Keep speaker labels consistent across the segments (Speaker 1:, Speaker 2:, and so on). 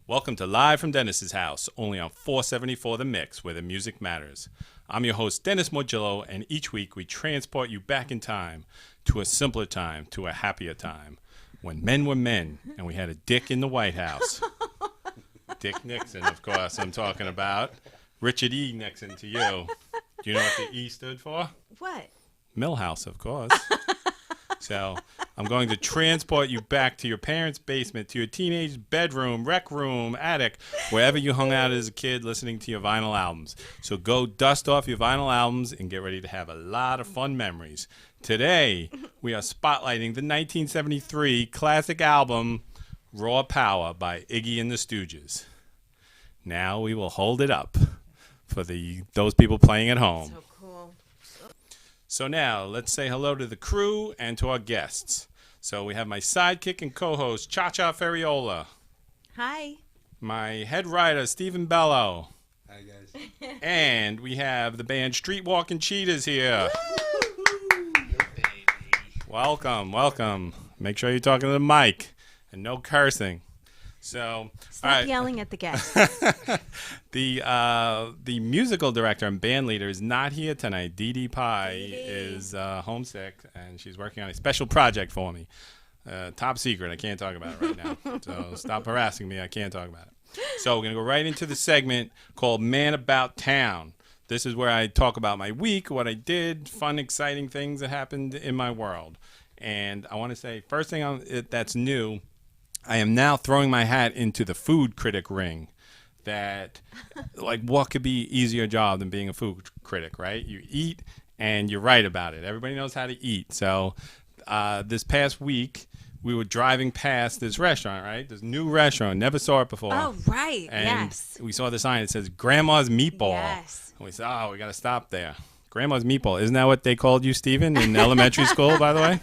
Speaker 1: Welcome to Live from Dennis's house, only on 474 The Mix, where the music matters. I'm your host, Dennis Morgillo, and each week we transport you back in time to a simpler time, to a happier time, when men were men and we had a dick in the White House. Dick Nixon, of course, I'm talking about. Richard E. Nixon to you. Do you know what the E stood for?
Speaker 2: What?
Speaker 1: Millhouse, of course. So I'm going to transport you back to your parents' basement, to your teenage bedroom, rec room, attic, wherever you hung out as a kid listening to your vinyl albums. So go dust off your vinyl albums and get ready to have a lot of fun memories. Today, we are spotlighting the 1973 classic album, Raw Power by Iggy and the Stooges. Now we will hold it up for those people playing at home.
Speaker 2: So cool.
Speaker 1: So now, let's say hello to the crew and to our guests. So we have my sidekick and co-host, Cha-Cha Ferriola.
Speaker 2: Hi.
Speaker 1: My head writer, Stephen Bello.
Speaker 3: Hi, guys.
Speaker 1: And we have the band Street Walking Cheetahs here. Welcome, welcome. Make sure you're talking to the mic and no cursing. So,
Speaker 2: Stop
Speaker 1: all right.
Speaker 2: yelling at the guests.
Speaker 1: The musical director and band leader is not here tonight. Dee Dee Pie is homesick, and she's working on a special project for me. Top secret. I can't talk about it right now. So stop harassing me. I can't talk about it. So we're going to go right into the segment called Man About Town. This is where I talk about my week, what I did, fun, exciting things that happened in my world. And I want to say, first thing that's new, I am now throwing my hat into the food critic ring. That, like, what could be easier job than being a food critic, right? You eat and you write about it. Everybody knows how to eat. So this past week, we were driving past this restaurant, right? This new restaurant. Never saw it before.
Speaker 2: Oh, right.
Speaker 1: And
Speaker 2: yes.
Speaker 1: we saw the sign. It says Grandma's Meatball.
Speaker 2: Yes.
Speaker 1: And we said, oh, we got to stop there. Grandma's Meatball. Isn't that what they called you, Stephen, in elementary school, by the way?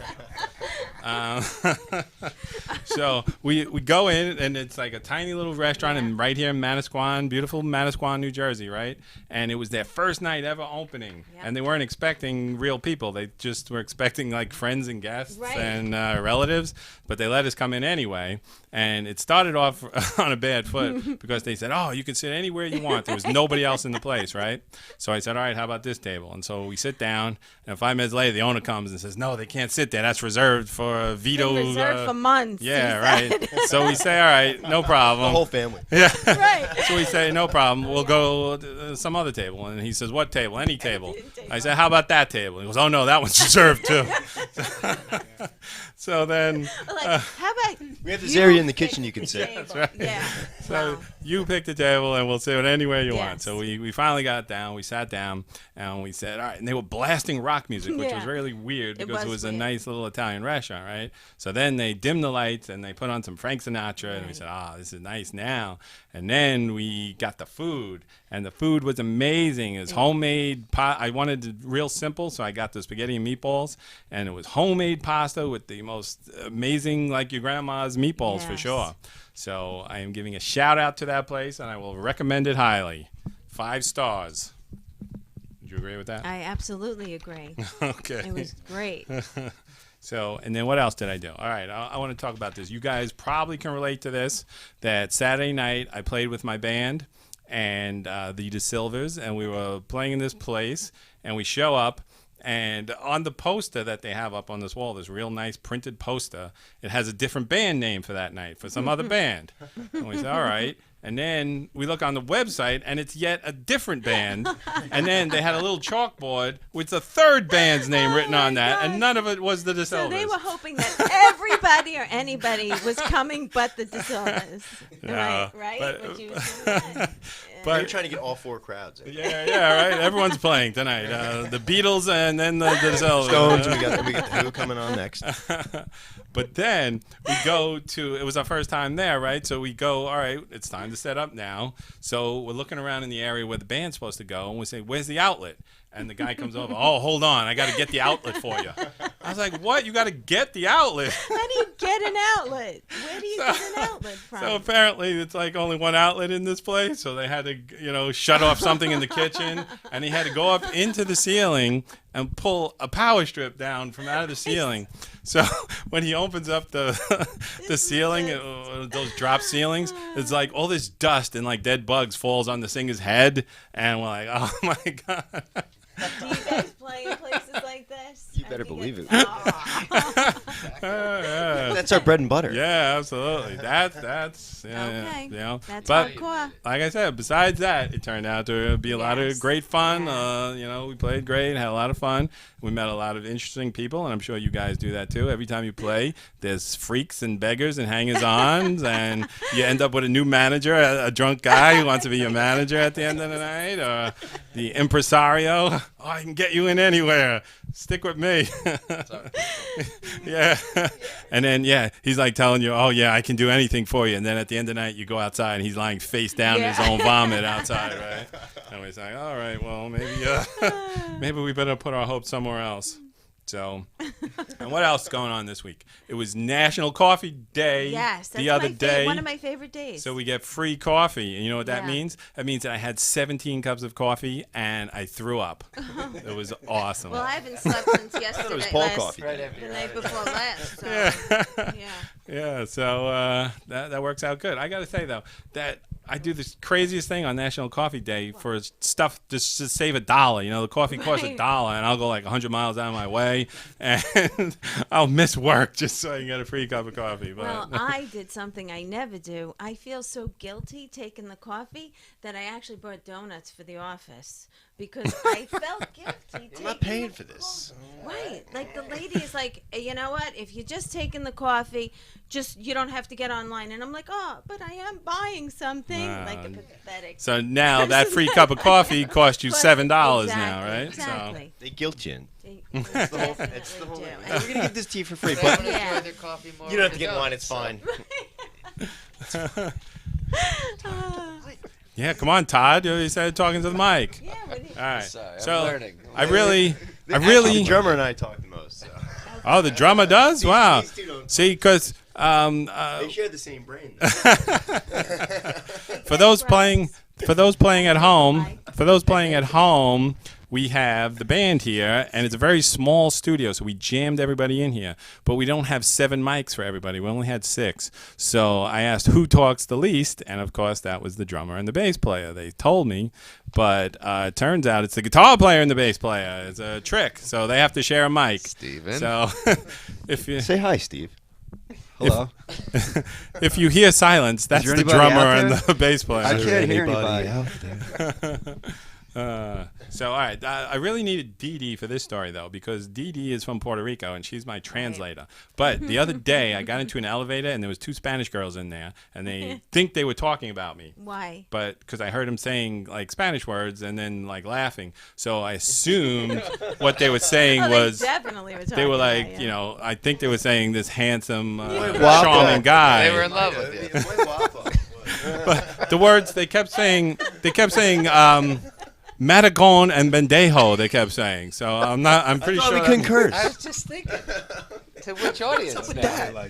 Speaker 1: So we go in, and it's like a tiny little restaurant and right here in Manasquan, beautiful Manasquan, New Jersey, right? And it was their first night ever opening.
Speaker 2: Yep.
Speaker 1: And they weren't expecting real people. They just were expecting like friends and guests
Speaker 2: Right.
Speaker 1: and relatives, but they let us come in anyway. And it started off on a bad foot because they said, oh, you can sit anywhere you want. There was nobody else in the place, right? So I said, all right, how about this table? And so we sit down, and 5 minutes later, the owner comes and says, no, they can't sit there. That's reserved for veto.
Speaker 2: Been reserved for months.
Speaker 1: Yeah, right. So we say, all right, no problem.
Speaker 3: The whole family.
Speaker 1: Yeah.
Speaker 2: Right.
Speaker 1: So we say, no problem. We'll go to some other table. And he says, what table? Any table. I said, how about that table? He goes, oh, no, that one's reserved too. So then.
Speaker 2: How about
Speaker 3: We have this area in the kitchen you can sit.
Speaker 2: That's
Speaker 1: right.
Speaker 2: Yeah.
Speaker 1: So
Speaker 2: Wow.
Speaker 1: you pick the table and we'll sit it anywhere you want.
Speaker 2: Yes.
Speaker 1: So we finally got down. We sat down and we said, all right. And they were blasting rock music, which was
Speaker 2: Yeah.
Speaker 1: really weird because it was a
Speaker 2: weird.
Speaker 1: nice little Italian restaurant, right? So then they dimmed the lights and they put on some Frank Sinatra and we
Speaker 2: Right.
Speaker 1: said, this is nice now. And then we got the food, and the food was amazing. It was homemade. I wanted it real simple, so I got the spaghetti and meatballs, and it was homemade pasta with the most amazing, like your grandma's meatballs for
Speaker 2: Yes.
Speaker 1: sure. So I am giving a shout out to that place, and I will recommend it highly. 5 stars. Would you agree with that?
Speaker 2: I absolutely agree.
Speaker 1: Okay.
Speaker 2: It was great.
Speaker 1: So, and then what else did I do? All right, I want to talk about this. You guys probably can relate to this, that Saturday night I played with my band and the De Silvers, and we were playing in this place, and we show up, and on the poster that they have up on this wall, this real nice printed poster, it has a different band name for that night, for some other band. And we said, all right. And then we look on the website, and it's yet a different band. And then they had a little chalkboard with the third band's name written on that, and none of it was the De
Speaker 2: So
Speaker 1: Silvers.
Speaker 2: they were hoping that everybody or anybody was coming but the De Silvers.
Speaker 1: Yeah,
Speaker 2: Right?
Speaker 1: but-
Speaker 2: Would you assume that?
Speaker 3: You're trying to get all 4 crowds.
Speaker 1: Yeah, right. Everyone's playing tonight. The Beatles and then the De Silvers.
Speaker 3: Stones, we got the Who coming on next.
Speaker 1: But then we go to, it was our first time there, right? So we go, all right, it's time to set up now. So we're looking around in the area where the band's supposed to go, and we say, where's the outlet? And the guy comes over, oh, hold on, I got to get the outlet for you. I was like, what? You got to get the outlet?
Speaker 2: How do you get an outlet? Where do you get an outlet from?
Speaker 1: So apparently it's like only one outlet in this place. So they had to, shut off something in the kitchen. And he had to go up into the ceiling and pull a power strip down from out of the ceiling. So when he opens up the ceiling, those drop ceilings, it's like all this dust and like dead bugs falls on the singer's head, and we're like, oh my god.
Speaker 2: Do you guys play in places like this?
Speaker 3: You better believe it.
Speaker 1: That's
Speaker 3: our bread and butter.
Speaker 1: Yeah, absolutely. That's
Speaker 2: Okay.
Speaker 1: you know.
Speaker 2: That's
Speaker 1: but
Speaker 2: hardcore.
Speaker 1: like I said, besides that, it turned out to be a lot of great fun.
Speaker 2: Yeah.
Speaker 1: We played great, had a lot of fun. We met a lot of interesting people, and I'm sure you guys do that too. Every time you play, there's freaks and beggars and hangers-ons, and you end up with a new manager, a drunk guy who wants to be your manager at the end of the night, or the impresario. Oh, I can get you in anywhere. Stick with me. Yeah. And then, he's like telling you, oh, yeah, I can do anything for you. And then at the end of the night, you go outside, and he's lying face down in his own vomit outside, right? And we're like, all right, well, maybe we better put our hope somewhere else. So, and what else is going on this week? It was National Coffee Day the other day.
Speaker 2: One of my favorite days.
Speaker 1: So we get free coffee. And you know what that
Speaker 2: Yeah.
Speaker 1: means? That means that I had 17 cups of coffee and I threw up. It was awesome.
Speaker 2: Well, I haven't slept since yesterday.
Speaker 3: It was Paul coffee.
Speaker 4: Right after
Speaker 2: The
Speaker 4: your
Speaker 2: night
Speaker 4: eyes.
Speaker 2: before last. So, yeah.
Speaker 1: Yeah, so that works out good. I got to say, though, that I do this craziest thing on National Coffee Day for stuff just to save $1. You know, the coffee costs
Speaker 2: Right.
Speaker 1: $1, and I'll go like 100 miles out of my way, and I'll miss work just so I can get a free cup of coffee. But
Speaker 2: Well, I did something I never do. I feel so guilty taking the coffee that I actually brought donuts for the office because I felt guilty.
Speaker 3: I'm not paying for this.
Speaker 2: Right. Like the lady is like, "Hey, you know what? If you're just taking the coffee, you don't have to get online." And I'm like, oh, but I am buying something. Like a pathetic.
Speaker 1: so now that free cup of coffee costs you $7 now, right?
Speaker 2: Exactly.
Speaker 3: They guilt you in.
Speaker 2: That's
Speaker 3: the whole- it's the whole
Speaker 2: do.
Speaker 3: Hey, we're gonna give this to you for free,
Speaker 4: They
Speaker 3: but
Speaker 4: want to
Speaker 2: Yeah.
Speaker 4: enjoy their coffee more.
Speaker 3: you don't have to
Speaker 4: than
Speaker 3: get
Speaker 4: we
Speaker 3: in line. It's fine.
Speaker 1: Yeah, come on, Todd. You started talking to the mic.
Speaker 2: Yeah. What do you-
Speaker 1: All right.
Speaker 4: Sorry, I'm
Speaker 1: so
Speaker 4: learning.
Speaker 3: The drummer and I talk the most. So.
Speaker 1: Oh, the drummer does? Wow.
Speaker 3: These two don't.
Speaker 1: See, because
Speaker 3: They share the same brain.
Speaker 1: for those playing at home, we have the band here, and it's a very small studio, so we jammed everybody in here. But we don't have 7 mics for everybody. We only had 6. So I asked who talks the least, and of course that was the drummer and the bass player. They told me, but it turns out it's the guitar player and the bass player. It's a trick, so they have to share a mic.
Speaker 4: Steven.
Speaker 1: So if you
Speaker 3: Say hi, Steve.
Speaker 5: Hello.
Speaker 1: if you hear silence, that's
Speaker 5: there
Speaker 1: the
Speaker 5: anybody
Speaker 1: drummer
Speaker 5: out
Speaker 1: and
Speaker 5: there?
Speaker 1: the bass player.
Speaker 5: I can't hear
Speaker 3: Anybody
Speaker 5: anybody.
Speaker 3: out there?
Speaker 1: So, all right, I really needed Dee Dee for this story, though, because Dee Dee is from Puerto Rico, and she's my translator. But the other day, I got into an elevator, and there was 2 Spanish girls in there, and they think they were talking about me.
Speaker 2: Why?
Speaker 1: But because I heard them saying, like, Spanish words and then, like, laughing. So I assumed what they were saying
Speaker 2: Oh,
Speaker 1: was...
Speaker 2: they definitely were talking
Speaker 1: They were like,
Speaker 2: about
Speaker 1: you know, I think they were saying this handsome,
Speaker 3: Guapo.
Speaker 1: charming guy.
Speaker 4: They were in love with you.
Speaker 1: But the words they kept saying Matagon and Bendejo, they kept saying. So I'm pretty
Speaker 3: I thought
Speaker 1: sure
Speaker 3: we couldn't curse.
Speaker 4: I was just thinking. To which audience now?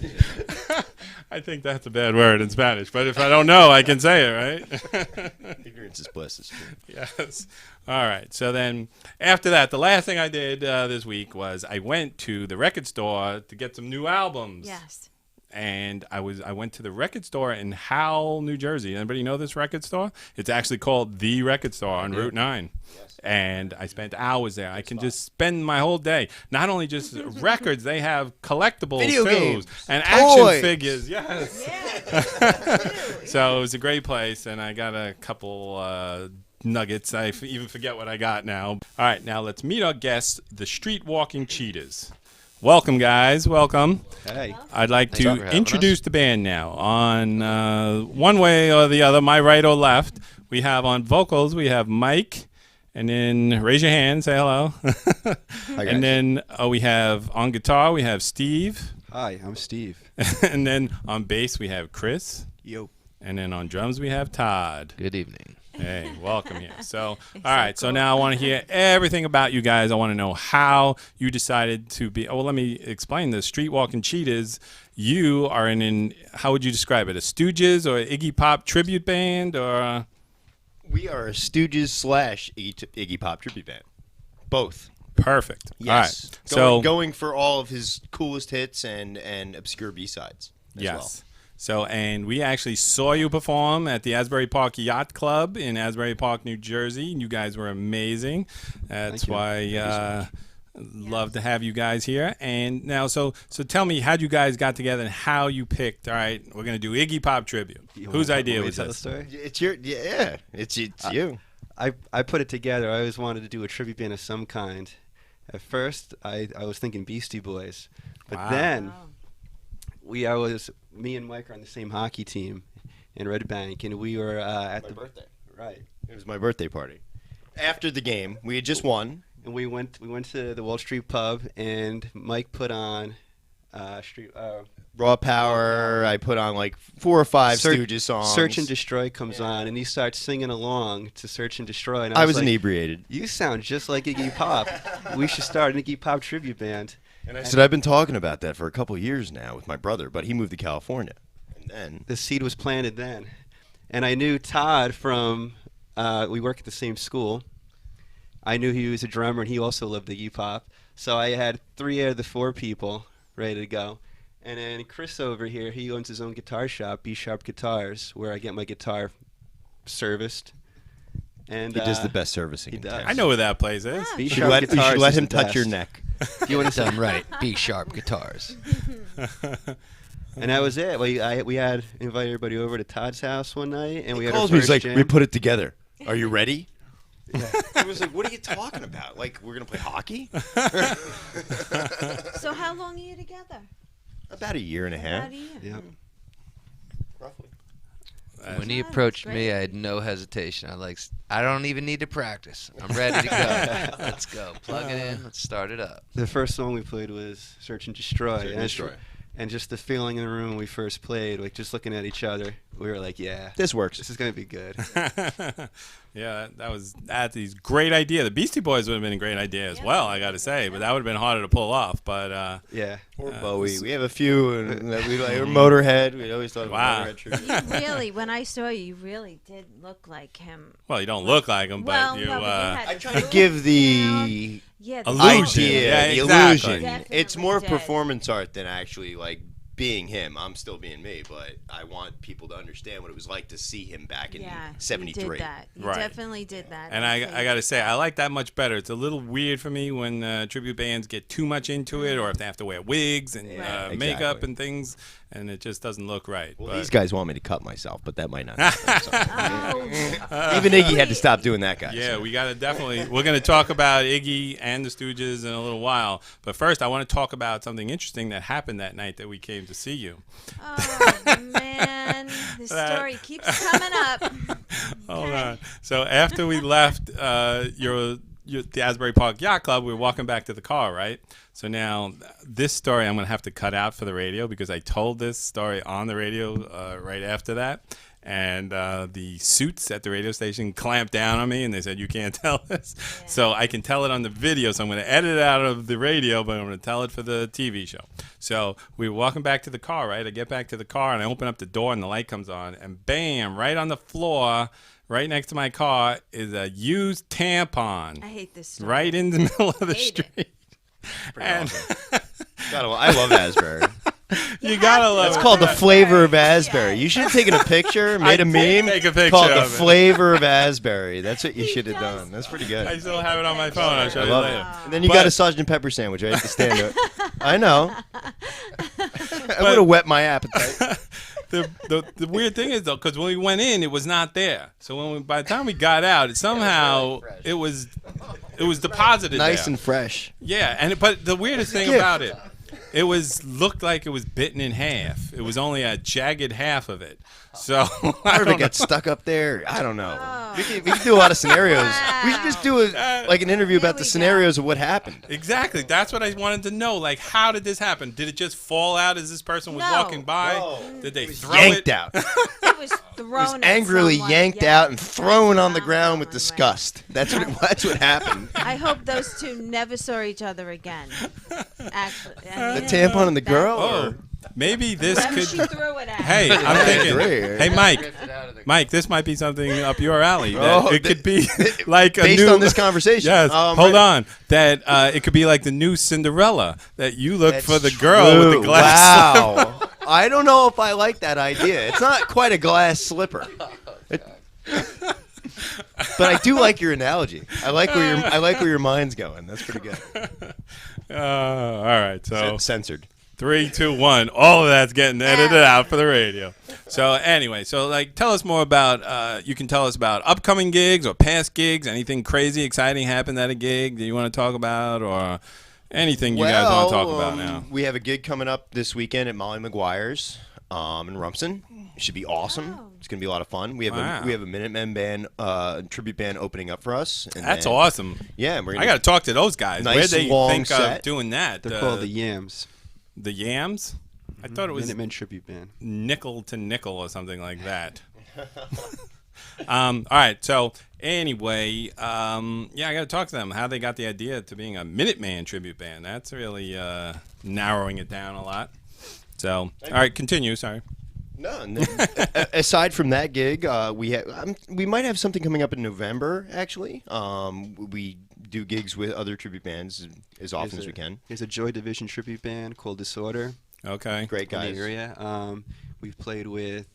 Speaker 1: I think that's a bad word in Spanish, but if I don't know, I can say it, right?
Speaker 3: Ignorance is bliss. It's true.
Speaker 1: Yes. All right. So then after that, the last thing I did this week was I went to the record store to get some new albums.
Speaker 2: Yes.
Speaker 1: And I went to the record store in Howell, New Jersey. Anybody know this record store? It's actually called The Record Store on Route 9. Yes. And I spent hours there. I can just spend my whole day. Not only just records, they have collectibles
Speaker 3: Video
Speaker 1: too,
Speaker 3: games,
Speaker 1: and
Speaker 3: toys.
Speaker 1: action figures. Yes.
Speaker 2: Yeah.
Speaker 1: So it was a great place, and I got a couple nuggets. I even forget what I got now. All right, now let's meet our guests, the Street Walking Cheetahs. Welcome, guys. Welcome.
Speaker 5: Hey.
Speaker 1: I'd like
Speaker 4: Thanks for
Speaker 1: to
Speaker 4: having
Speaker 1: introduce the band now. On one way or the other, my right or left, we have on vocals, we have Mike. And then raise your hand, say hello.
Speaker 5: Hi, guys.
Speaker 1: And then we have on guitar, we have Steve.
Speaker 5: Hi, I'm Steve.
Speaker 1: And then on bass, we have Chris.
Speaker 5: Yo.
Speaker 1: And then on drums, we have Todd.
Speaker 4: Good evening.
Speaker 1: Hey, welcome here. So, all right. So now I want to hear everything about you guys. I want to know how you decided to be. Oh, well, let me explain this. Street Walking Cheetahs. You are in how would you describe it? A Stooges or Iggy Pop tribute band, or?
Speaker 3: We are a Stooges / Iggy Pop tribute band. Both.
Speaker 1: Perfect.
Speaker 3: Yes.
Speaker 1: All right. So
Speaker 3: Going for all of his coolest hits and obscure B-sides as
Speaker 1: yes.
Speaker 3: well.
Speaker 1: So, and we actually saw you perform at the Asbury Park Yacht Club in Asbury Park, New Jersey. You guys were amazing. That's why love to have you guys here. And now, so tell me how you guys got together and how you picked. All right, we're gonna do Iggy Pop tribute. Whose idea was
Speaker 5: tell
Speaker 1: this?
Speaker 5: the story?
Speaker 3: It's your It's you.
Speaker 5: I put it together. I always wanted to do a tribute band of some kind. At first, I was thinking Beastie Boys, but
Speaker 1: Wow.
Speaker 5: then me and Mike are on the same hockey team in Red Bank, and we were at the
Speaker 3: birthday.
Speaker 5: Right.
Speaker 3: It was my birthday party. After the game, we had just won.
Speaker 5: And we went to the Wall Street pub, and Mike put on
Speaker 3: Raw Power. I put on like 4 or 5 Stooges songs.
Speaker 5: Search and Destroy comes on, and he starts singing along to Search and Destroy. And
Speaker 3: I was
Speaker 5: like,
Speaker 3: inebriated.
Speaker 5: You sound just like Iggy Pop. We should start an Iggy Pop tribute band.
Speaker 3: And I said, I've been talking about that for a couple of years now with my brother, but he moved to California. And then
Speaker 5: The seed was planted then. And I knew Todd from, we work at the same school. I knew he was a drummer, and he also loved Iggy Pop. So I had 3 out of the 4 people ready to go. And then Chris over here, he owns his own guitar shop, B Sharp Guitars, where I get my guitar serviced. And
Speaker 3: he does the best servicing.
Speaker 5: he
Speaker 3: in
Speaker 5: does.
Speaker 3: town.
Speaker 1: I know where that place is.
Speaker 5: B
Speaker 3: You should
Speaker 5: Sharp
Speaker 3: let, you
Speaker 5: Guitars
Speaker 3: should let
Speaker 5: is
Speaker 3: him
Speaker 5: the
Speaker 3: touch your
Speaker 5: best.
Speaker 3: neck.
Speaker 4: You want to done right. Be sharp guitars.
Speaker 5: And that was it. We had invited everybody over to Todd's house one night, and we had our
Speaker 3: Calls me,
Speaker 5: first
Speaker 3: he's like,
Speaker 5: jam.
Speaker 3: we put it together. Are you ready? I was like, what are you talking about? Like, we're going to play hockey?
Speaker 2: So how long are you together?
Speaker 3: About a year and a half.
Speaker 2: About a year.
Speaker 5: Yep.
Speaker 3: Roughly.
Speaker 4: When he
Speaker 2: That's
Speaker 4: approached
Speaker 2: great.
Speaker 4: me, I had no hesitation. I don't even need to practice. I'm ready to go. Let's go. Plug it in. Let's start it up.
Speaker 5: The first song we played was Search and Destroy.
Speaker 3: Search and
Speaker 5: and
Speaker 3: Destroy.
Speaker 5: And just the feeling in the room when we first played, like just looking at each other, we were like, yeah,
Speaker 3: This works.
Speaker 5: this is going to be good.
Speaker 1: Yeah, that's a great idea. The Beastie Boys would have been a great idea as well, I got to say, but that would have been harder to pull off. But
Speaker 5: Yeah.
Speaker 3: Or Bowie. We have a few that we like. Or Motorhead. We always thought of
Speaker 1: Wow.
Speaker 3: Motorhead tribute.
Speaker 2: You really, when I saw you, you really did look like him.
Speaker 1: well, you don't look like him,
Speaker 2: Well,
Speaker 1: but you.
Speaker 2: no, but you had
Speaker 3: I
Speaker 2: the
Speaker 3: try to
Speaker 2: look
Speaker 3: give
Speaker 2: down.
Speaker 3: the
Speaker 2: Yeah,
Speaker 1: Illusion.
Speaker 3: idea,
Speaker 1: Yeah,
Speaker 3: the
Speaker 1: exactly.
Speaker 3: illusion.
Speaker 2: Definitely
Speaker 3: It's more
Speaker 2: did.
Speaker 3: performance art than actually like being him. I'm still being me, but I want people to understand what it was like to see him back in
Speaker 2: Yeah,
Speaker 3: '73.
Speaker 2: You did that. You
Speaker 1: Right.
Speaker 2: definitely did that.
Speaker 1: And I got to say, I like that much better. It's a little weird for me when tribute bands get too much into it, or if they have to wear wigs and
Speaker 2: Right.
Speaker 1: makeup
Speaker 3: Exactly.
Speaker 1: and things, and it just doesn't look right.
Speaker 3: Well,
Speaker 1: But-
Speaker 3: these guys want me to cut myself, but that might not.
Speaker 2: Oh,
Speaker 3: Even Iggy had to stop doing that, guys.
Speaker 1: Yeah, we got to definitely. We're going to talk about Iggy and the Stooges in a little while. But first, I want to talk about something interesting that happened that night that we came to see you.
Speaker 2: oh man, the story keeps coming up.
Speaker 1: Hold on. So after we left the Asbury Park Yacht Club, we were walking back to the car, right? So now this story I'm going to have to cut out for the radio because I told this story on the radio right after that. And the suits at the radio station clamped down on me, and they said, you can't tell this.
Speaker 2: Yeah.
Speaker 1: So I can tell it on the video, so I'm going to edit it out of the radio, but I'm going to tell it for the TV show. So we were walking back to the car, right? I get back to the car, and I open up the door, and the light comes on, and bam, right on the floor, right next to my car, is a used tampon.
Speaker 2: I hate this story.
Speaker 1: Right in the middle of the
Speaker 2: Hate it.
Speaker 1: street. And
Speaker 3: I love Asbury.
Speaker 1: you gotta love
Speaker 3: That's
Speaker 1: it.
Speaker 3: called the flavor of
Speaker 2: Yeah.
Speaker 3: Asbury. You should have taken a picture, made a
Speaker 1: did
Speaker 3: meme,
Speaker 1: take a picture
Speaker 3: called the
Speaker 1: of it.
Speaker 3: flavor of Asbury. That's what you should have
Speaker 2: does.
Speaker 3: done. That's pretty
Speaker 1: I
Speaker 3: good.
Speaker 1: still have it on my phone. I'll show
Speaker 3: I
Speaker 1: you
Speaker 3: love
Speaker 1: later.
Speaker 3: it. And then you
Speaker 1: But-
Speaker 3: got a Sgt. Pepper sandwich. I had to stand up. I know. I would have whet my appetite.
Speaker 1: The weird thing is though, because when we went in, it was not there. So by the time we got out, it was deposited
Speaker 3: Nice
Speaker 1: there.
Speaker 3: and fresh.
Speaker 1: Yeah, but the weirdest thing
Speaker 3: gift.
Speaker 1: about it, looked like it was bitten in half. It was only a jagged half of it. So I
Speaker 3: Or if
Speaker 1: don't
Speaker 3: it got stuck up there, I don't know.
Speaker 2: Oh.
Speaker 3: We can do a lot of scenarios. We should just do an interview about the
Speaker 2: we go.
Speaker 3: scenarios of what happened.
Speaker 1: Exactly. That's what I wanted to know. Like, how did this happen? Did it just fall out as this person was
Speaker 2: No.
Speaker 1: walking by?
Speaker 3: No.
Speaker 1: Did they throw
Speaker 3: Yanked
Speaker 1: it?
Speaker 3: out.
Speaker 2: It was thrown.
Speaker 3: It was
Speaker 2: at
Speaker 3: angrily
Speaker 2: someone.
Speaker 3: yanked
Speaker 2: Yeah.
Speaker 3: out and thrown on the ground with
Speaker 2: Right.
Speaker 3: disgust. That's what happened.
Speaker 2: I hope those two never saw each other again. Actually,
Speaker 3: The tampon and the girl?
Speaker 1: Oh,
Speaker 3: Or?
Speaker 1: maybe this
Speaker 2: Whoever she
Speaker 1: could.
Speaker 2: threw it at.
Speaker 1: Hey, I'm
Speaker 3: I
Speaker 1: thinking.
Speaker 3: agree.
Speaker 1: Hey, Mike.
Speaker 4: Drifted out of the
Speaker 1: Mike, this might be something up your alley.
Speaker 3: Oh,
Speaker 1: It could be like a
Speaker 3: Based
Speaker 1: new,
Speaker 3: on this conversation.
Speaker 1: Yes, hold on. That it could be like the new Cinderella. That you look for the girl with the
Speaker 3: True.
Speaker 1: glass.
Speaker 3: Wow. I don't know if I like that idea. It's not quite a glass slipper. But I do like your analogy. I like where your mind's going. That's pretty good.
Speaker 1: All right, so
Speaker 3: Censored.
Speaker 1: 3, 2, 1. All of that's getting edited out for the radio. So anyway, so like, tell us more about. You can tell us about upcoming gigs or past gigs. Anything crazy, exciting happened at a gig that you want to talk about, or anything you guys want to talk about now?
Speaker 3: We have a gig coming up this weekend at Molly McGuire's in Rumson. It should be awesome.
Speaker 2: Wow.
Speaker 3: It's gonna be a lot of fun. We have a Minutemen band, tribute band opening up for us. And
Speaker 1: That's
Speaker 3: then-
Speaker 1: awesome.
Speaker 3: Yeah, and we're
Speaker 1: I
Speaker 3: gonna
Speaker 1: got to talk to those guys.
Speaker 3: Nice
Speaker 1: Where they
Speaker 3: long
Speaker 1: think of
Speaker 3: set.
Speaker 1: doing that?
Speaker 5: They're called the Yams.
Speaker 1: The Yams? I thought it was
Speaker 5: Minutemen tribute band.
Speaker 1: nickel to nickel or something like that. All right. So anyway, I got to talk to them. How they got the idea to being a Minuteman tribute band. That's really narrowing it down a lot. So, all right, continue. Sorry.
Speaker 3: No. And then, aside from that gig, we might have something coming up in November. Actually, we do gigs with other tribute bands as often as we can.
Speaker 5: There's a Joy Division tribute band called Disorder
Speaker 1: Okay.
Speaker 3: Great
Speaker 5: in
Speaker 3: guys.
Speaker 5: the area. We've played with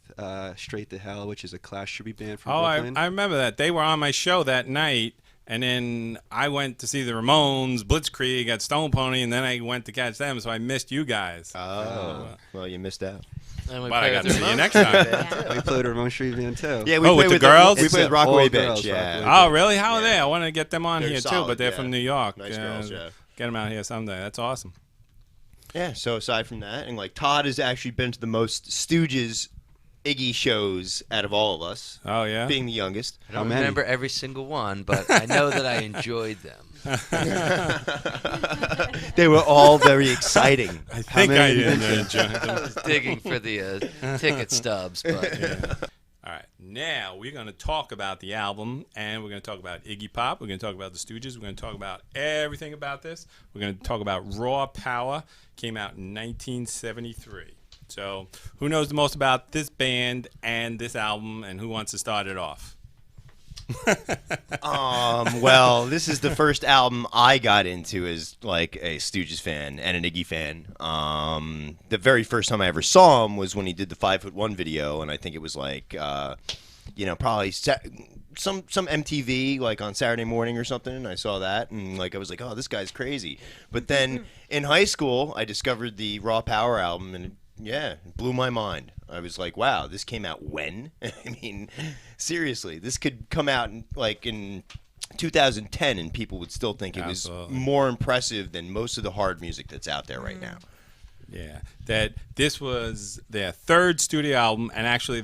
Speaker 5: Straight to Hell, which is a Clash tribute band from
Speaker 1: Oh,
Speaker 5: Brooklyn.
Speaker 1: I remember that. They were on my show that night, and then I went to see the Ramones, Blitzkrieg at Stone Pony, and then I went to catch them, so I missed you guys.
Speaker 3: Oh, well, you missed out.
Speaker 4: And we
Speaker 1: But I
Speaker 4: play
Speaker 1: got
Speaker 4: with
Speaker 1: to
Speaker 4: the
Speaker 1: see you
Speaker 4: Ramones.
Speaker 1: next time.
Speaker 2: Yeah.
Speaker 5: We played with Ramon Street Band too.
Speaker 3: Yeah,
Speaker 1: Oh, with the girls?
Speaker 3: We
Speaker 5: It's
Speaker 3: played with
Speaker 5: all
Speaker 3: Rockaway
Speaker 5: girls,
Speaker 3: Bench. Yeah.
Speaker 5: Rockaway.
Speaker 1: Oh, really? How are they?
Speaker 3: Yeah.
Speaker 1: I want to get them on
Speaker 3: They're
Speaker 1: here, too,
Speaker 3: solid,
Speaker 1: but they're
Speaker 3: yeah.
Speaker 1: from New York.
Speaker 3: Nice girls, yeah.
Speaker 1: Get them out here someday. That's awesome.
Speaker 3: Yeah, so aside from that, and like Todd has actually been to the most Stooges Iggy shows out of all of us,
Speaker 1: Oh, yeah?
Speaker 3: being the youngest.
Speaker 4: I don't
Speaker 5: How many?
Speaker 4: remember every single one, but I know that I enjoyed them.
Speaker 3: They were all very exciting.
Speaker 1: I think I
Speaker 5: many
Speaker 1: did.
Speaker 5: did you
Speaker 1: enjoy
Speaker 4: I
Speaker 1: them.
Speaker 4: was digging for the ticket stubs, but
Speaker 1: All right, now we're going to talk about the album, and we're going to talk about Iggy Pop. We're going to talk about the Stooges. We're going to talk about everything about this. We're going to talk about Raw Power. Came out in 1973. So, who knows the most about this band and this album, and who wants to start it off?
Speaker 3: Well, this is the first album I got into as like a Stooges fan and an Iggy fan. The very first time I ever saw him was when he did the 5'1" video, and I think it was like, probably some MTV like on Saturday morning or something. And I saw that, and like I was like, oh, this guy's crazy. But then in high school, I discovered the Raw Power album, and it blew my mind. I was like, wow, this came out when? I mean, seriously, this could come out in 2010 and people would still think it was
Speaker 1: Absolutely.
Speaker 3: more impressive than most of the hard music that's out there right now.
Speaker 1: Yeah, that this was their third studio album, and actually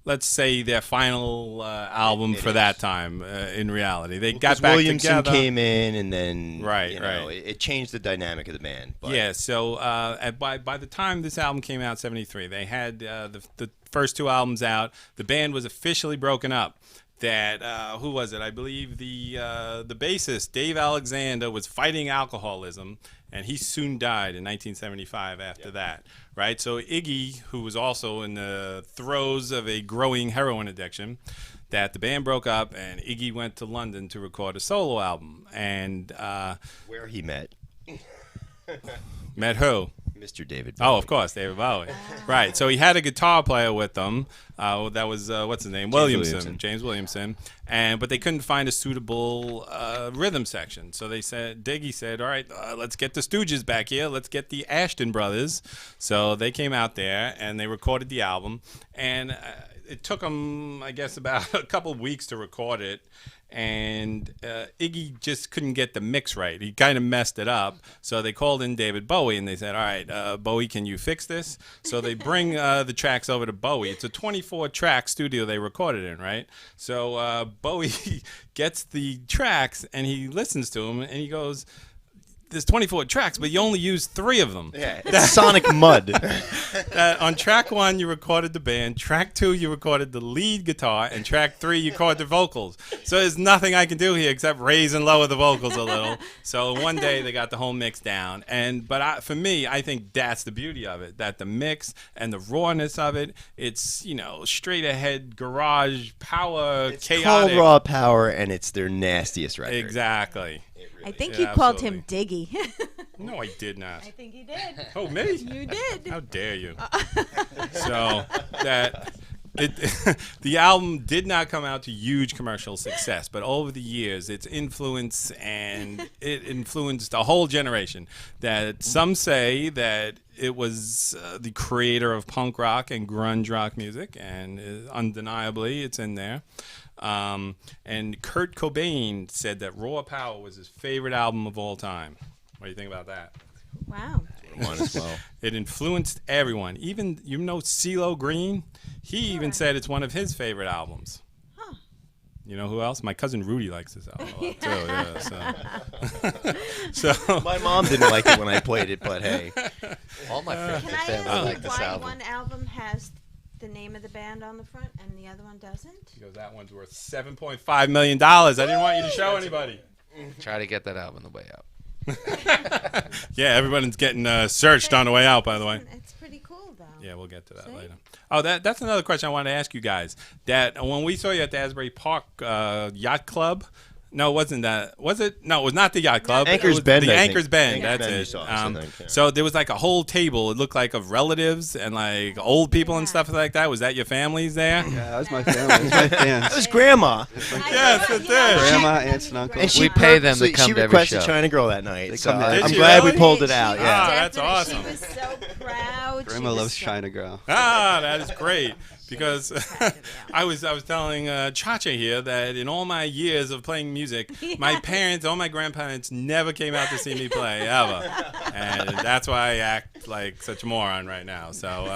Speaker 1: let's say their final album
Speaker 3: It
Speaker 1: for
Speaker 3: is.
Speaker 1: that time. In reality, they got
Speaker 3: Because
Speaker 1: back
Speaker 3: Williamson
Speaker 1: together.
Speaker 3: came in, and then
Speaker 1: Right.
Speaker 3: it changed the dynamic of the band. But
Speaker 1: Yeah, so by the time this album came out, 73, they had the first two albums out. The band was officially broken up. That who was it? I believe the bassist Dave Alexander was fighting alcoholism, and he soon died in 1975 after that. Right, so Iggy, who was also in the throes of a growing heroin addiction, that the band broke up, and Iggy went to London to record a solo album, and
Speaker 3: where he met
Speaker 1: met who?
Speaker 3: Mr. David.
Speaker 1: Oh, of course, David Bowie. Right. So he had a guitar player with them. That was what's his name? James Williamson. But they couldn't find a suitable rhythm section. So Iggy said, "All right, let's get the Stooges back here. Let's get the Ashton brothers." So they came out there and they recorded the album. And it took them, I guess, about a couple of weeks to record it. And Iggy just couldn't get the mix right. He kind of messed it up. So they called in David Bowie, and they said, all right, Bowie, can you fix this? So they bring the tracks over to Bowie. It's a 24-track studio they recorded in, right? So Bowie gets the tracks, and he listens to them, and he goes, there's 24 tracks, but you only used 3 of them.
Speaker 3: Yeah, it's Sonic Mud.
Speaker 1: that on track 1 you recorded the band, track 2 you recorded the lead guitar, and track 3 you recorded the vocals. So there's nothing I can do here except raise and lower the vocals a little. So one day they got the whole mix down. For me, I think that's the beauty of it, that the mix and the rawness of it, it's, straight ahead garage power,
Speaker 3: It's
Speaker 1: chaotic.
Speaker 3: called Raw Power, and it's their nastiest record.
Speaker 1: Exactly.
Speaker 2: I think
Speaker 1: Yeah,
Speaker 2: you called him Diggy.
Speaker 1: No, I did not.
Speaker 2: I think he did.
Speaker 1: Oh, me?
Speaker 2: You did.
Speaker 1: How dare you? So the album did not come out to huge commercial success, but over the years, its influence it influenced a whole generation. That some say that it was the creator of punk rock and grunge rock music, and undeniably, it's in there. And Kurt Cobain said that Raw Power was his favorite album of all time. What do you think about that?
Speaker 2: Wow.
Speaker 3: One as well.
Speaker 1: It influenced everyone. Even, CeeLo Green? He even said it's one of his favorite albums.
Speaker 2: Huh.
Speaker 1: You know who else? My cousin Rudy likes this album a lot, too. Yeah, so.
Speaker 3: My mom didn't like it when I played it, but hey.
Speaker 4: All my friends
Speaker 2: Can
Speaker 4: and
Speaker 2: I
Speaker 4: family
Speaker 2: ask
Speaker 4: like
Speaker 2: you
Speaker 4: this
Speaker 2: why
Speaker 4: album.
Speaker 2: one album has the name of the band on the front and the other one doesn't?
Speaker 1: Because that one's worth $7.5 million. I didn't want you to show anybody.
Speaker 4: Try to get that album on the way out.
Speaker 1: Yeah, everyone's getting searched on the way out, by the way.
Speaker 2: It's pretty cool, though.
Speaker 1: Yeah, we'll get to that
Speaker 2: See?
Speaker 1: later. Oh, that's another question I wanted to ask you guys. That when we saw you at the Asbury Park Yacht Club, no, it wasn't that. Was it? No, it was not the Yacht Club.
Speaker 3: Anchor's
Speaker 1: It was
Speaker 3: Bend,
Speaker 1: The
Speaker 3: I think.
Speaker 1: Anchor's Bend.
Speaker 3: Anchor's
Speaker 1: That's
Speaker 3: Bend you
Speaker 1: it.
Speaker 3: saw us, I think, yeah.
Speaker 1: So there was like a whole table. It looked like of relatives and like old people and stuff like that. Was that your families there?
Speaker 5: Yeah, that was my family. That was my fans.
Speaker 3: That was Grandma.
Speaker 1: Yes, it did.
Speaker 5: Grandma, aunts, and uncles.
Speaker 3: And
Speaker 4: We pay them to
Speaker 3: purposely-
Speaker 4: come
Speaker 3: She
Speaker 4: to every
Speaker 3: requested
Speaker 4: show.
Speaker 3: China Girl that night. So
Speaker 5: come to- Did
Speaker 3: I'm
Speaker 1: she
Speaker 3: glad we
Speaker 1: really?
Speaker 3: pulled it out.
Speaker 2: She
Speaker 3: Yeah.
Speaker 1: Ah, that's
Speaker 2: definitely-
Speaker 1: awesome.
Speaker 2: She was so proud.
Speaker 5: Grandma
Speaker 2: She was
Speaker 5: loves
Speaker 2: so-
Speaker 5: China Girl.
Speaker 1: Ah, that is great. Because I was telling Chacha here that in all my years of playing music, my parents, all my grandparents never came out to see me play ever, and that's why I act like such a moron right now. So,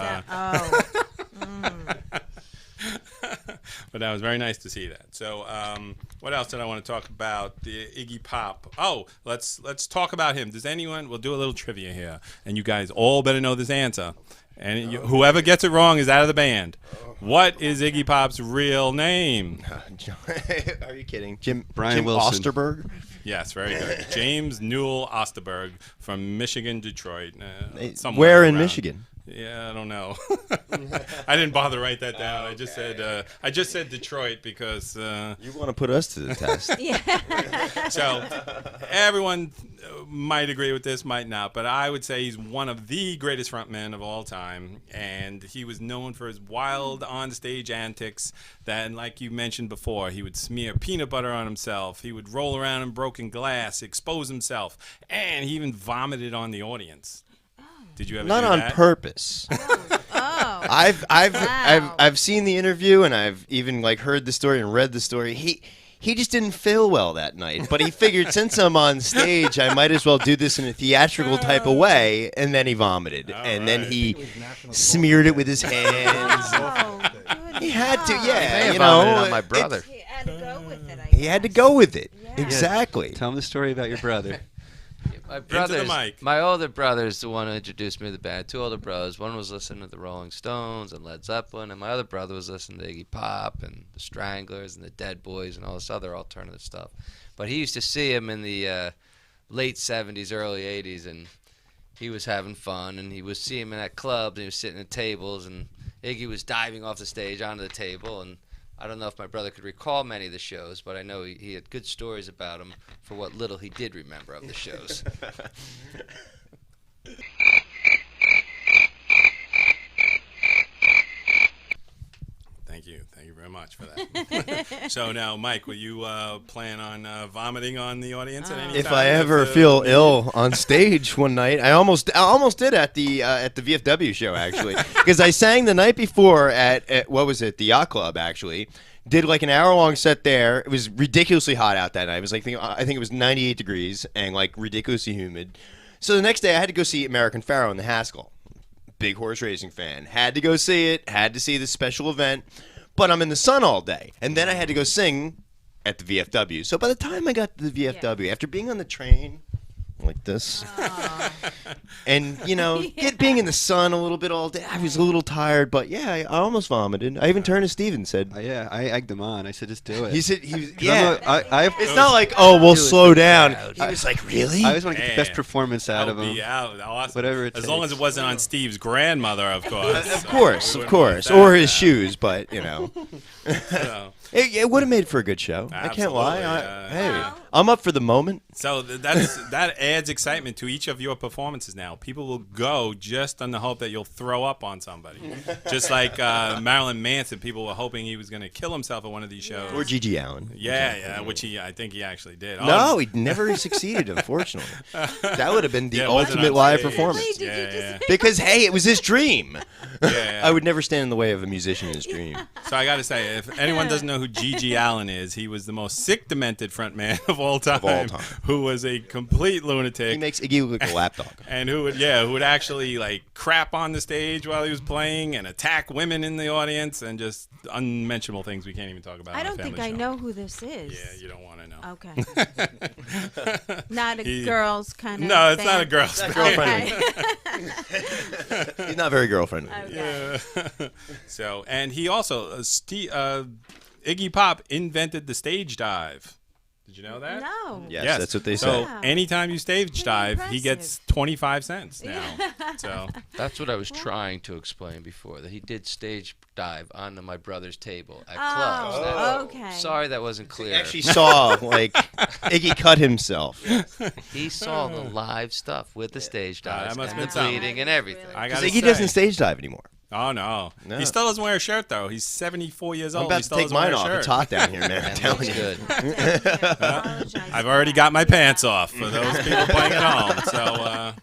Speaker 1: but that was very nice to see that. So, what else did I want to talk about? The Iggy Pop. Oh, let's talk about him. Does anyone? We'll do a little trivia here, and you guys all better know this answer. And whoever gets it wrong is out of the band. What is Iggy Pop's real name?
Speaker 3: Are you kidding?
Speaker 5: Brian
Speaker 3: Jim
Speaker 5: Wilson.
Speaker 3: Osterberg?
Speaker 1: Yes, very good. James Newell Osterberg from Michigan, Detroit. Somewhere
Speaker 3: Where in
Speaker 1: around.
Speaker 3: Michigan?
Speaker 1: Yeah, I don't know. I didn't bother to write that down. I just said Detroit because
Speaker 3: You want to put us to the test?
Speaker 2: Yeah.
Speaker 1: so everyone might agree with this, might not, but I would say he's one of the greatest frontmen of all time, and he was known for his wild on-stage antics. That, and like you mentioned before, he would smear peanut butter on himself. He would roll around in broken glass, expose himself, and he even vomited on the audience. Did you ever
Speaker 3: Not
Speaker 1: do
Speaker 3: on
Speaker 1: that?
Speaker 3: purpose.
Speaker 2: Oh.
Speaker 3: I've seen the interview, and I've even heard the story and read the story. He just didn't feel well that night, but he figured since I'm on stage, I might as well do this in a theatrical type of way, and then he vomited, and then
Speaker 1: right.
Speaker 3: he smeared it with his hands.
Speaker 2: Oh, good
Speaker 3: He had to,
Speaker 2: God.
Speaker 4: May
Speaker 3: yeah,
Speaker 4: have
Speaker 3: you
Speaker 4: vomited
Speaker 3: know.
Speaker 4: on my brother.
Speaker 2: He had to go with it. I
Speaker 3: He had to go with it.
Speaker 2: Yeah.
Speaker 3: Exactly.
Speaker 5: Tell him the story about your brother.
Speaker 4: My
Speaker 1: the
Speaker 4: brothers,
Speaker 1: mic.
Speaker 4: my older brother is the one who introduced me to the band. Two older brothers. One was listening to the Rolling Stones and Led Zeppelin, and my other brother was listening to Iggy Pop and the Stranglers and the Dead Boys and all this other alternative stuff. But he used to see him in the late 70s, early 80s, and he was having fun, and he would see him in at clubs, and he was sitting at tables, and Iggy was diving off the stage onto the table, and I don't know if my brother could recall many of the shows, but I know he had good stories about him for what little he did remember of the shows.
Speaker 1: Thank you very much for that. So now, Mike, will you plan on vomiting on the audience at any
Speaker 3: If
Speaker 1: time?
Speaker 3: I ever feel ill on stage one night, I almost did at the VFW show actually, because I sang the night before at what was it, the Yacht Club actually. Did like an hour-long set there. It was ridiculously hot out that night. It was I think it was 98 degrees and like ridiculously humid. So the next day I had to go see American Pharoah in the Haskell. Big horse racing fan. Had to go see it. Had to see this special event. But I'm in the sun all day. And then I had to go sing at the VFW. So by the time I got to the VFW, after being on the train, like this. And, being in the sun a little bit all day, I was a little tired, but yeah, I almost vomited. I even turned to Steve and said,
Speaker 5: Yeah, I egged him on. I said, just do it.
Speaker 3: he said,
Speaker 5: I
Speaker 3: it's not like, oh, we'll slow down. He was like, really?
Speaker 5: always want to get the best performance out of him.
Speaker 1: Awesome.
Speaker 5: Whatever it
Speaker 1: as long as it
Speaker 5: takes.
Speaker 1: wasn't on Steve's grandmother, of course.
Speaker 3: Of course. Or his shoes, but,
Speaker 1: So,
Speaker 3: It would have made for a good show. I can't lie. Hey, I'm up for the moment.
Speaker 1: So that adds excitement to each of your performances now. People will go just on the hope that you'll throw up on somebody. Just like Marilyn Manson, people were hoping he was going to kill himself at one of these shows.
Speaker 3: Or Gigi Allen.
Speaker 1: Yeah, which I think he actually did.
Speaker 3: No, he never succeeded, unfortunately. That would have been the
Speaker 1: Yeah, it wasn't
Speaker 3: ultimate
Speaker 1: on
Speaker 3: live
Speaker 1: stage.
Speaker 3: performance.
Speaker 2: Wait, did you just
Speaker 3: Because, hey, it was his dream.
Speaker 1: Yeah.
Speaker 3: I would never stand in the way of a musician in his dream.
Speaker 1: So I got to say, if anyone doesn't know who Gigi Allen is, he was the most sick, demented frontman of all time. Who was a complete lunatic.
Speaker 3: He makes Iggy look like a lapdog.
Speaker 1: And who would actually like crap on the stage while he was playing and attack women in the audience and just unmentionable things we can't even talk about.
Speaker 2: I
Speaker 1: on a
Speaker 2: don't think
Speaker 1: family
Speaker 2: I
Speaker 1: show.
Speaker 2: know who this is.
Speaker 1: Yeah, you don't want to know.
Speaker 2: Okay. Not a girl's kind of.
Speaker 1: No, it's not a
Speaker 2: band.
Speaker 1: girl's
Speaker 3: Not
Speaker 1: band.
Speaker 3: girl-friendly. He's not very girl-friendly.
Speaker 2: Okay.
Speaker 1: Yeah. So, and he also, Iggy Pop invented the stage dive. Did you know that?
Speaker 2: No.
Speaker 3: Yes, that's what they
Speaker 1: So
Speaker 3: say.
Speaker 1: anytime you stage
Speaker 2: Pretty
Speaker 1: dive, he
Speaker 2: impressive.
Speaker 1: gets 25 cents now. So
Speaker 4: That's what I was trying to explain before, that he did stage dive onto my brother's table at
Speaker 2: Oh,
Speaker 4: clubs. That-
Speaker 2: okay.
Speaker 4: Sorry that wasn't
Speaker 3: He
Speaker 4: clear.
Speaker 3: actually saw, Iggy cut himself.
Speaker 4: He saw the live stuff with the stage dives
Speaker 1: that must
Speaker 4: and
Speaker 1: have
Speaker 4: the
Speaker 1: been something.
Speaker 4: bleeding and everything.
Speaker 1: I
Speaker 3: Because
Speaker 1: gotta
Speaker 3: Iggy
Speaker 1: say,
Speaker 3: doesn't stage dive anymore.
Speaker 1: Oh no.
Speaker 3: No.
Speaker 1: He still doesn't wear a shirt though. He's 74 years
Speaker 3: I'm
Speaker 1: old.
Speaker 3: about
Speaker 1: He
Speaker 3: to
Speaker 1: still
Speaker 3: take
Speaker 1: doesn't wear
Speaker 3: mine
Speaker 1: a
Speaker 3: off.
Speaker 1: shirt.
Speaker 3: It's hot down here, man. I'm
Speaker 4: That
Speaker 3: telling
Speaker 4: looks
Speaker 3: you.
Speaker 4: good.
Speaker 1: I've already got my pants off for those people playing at home. So,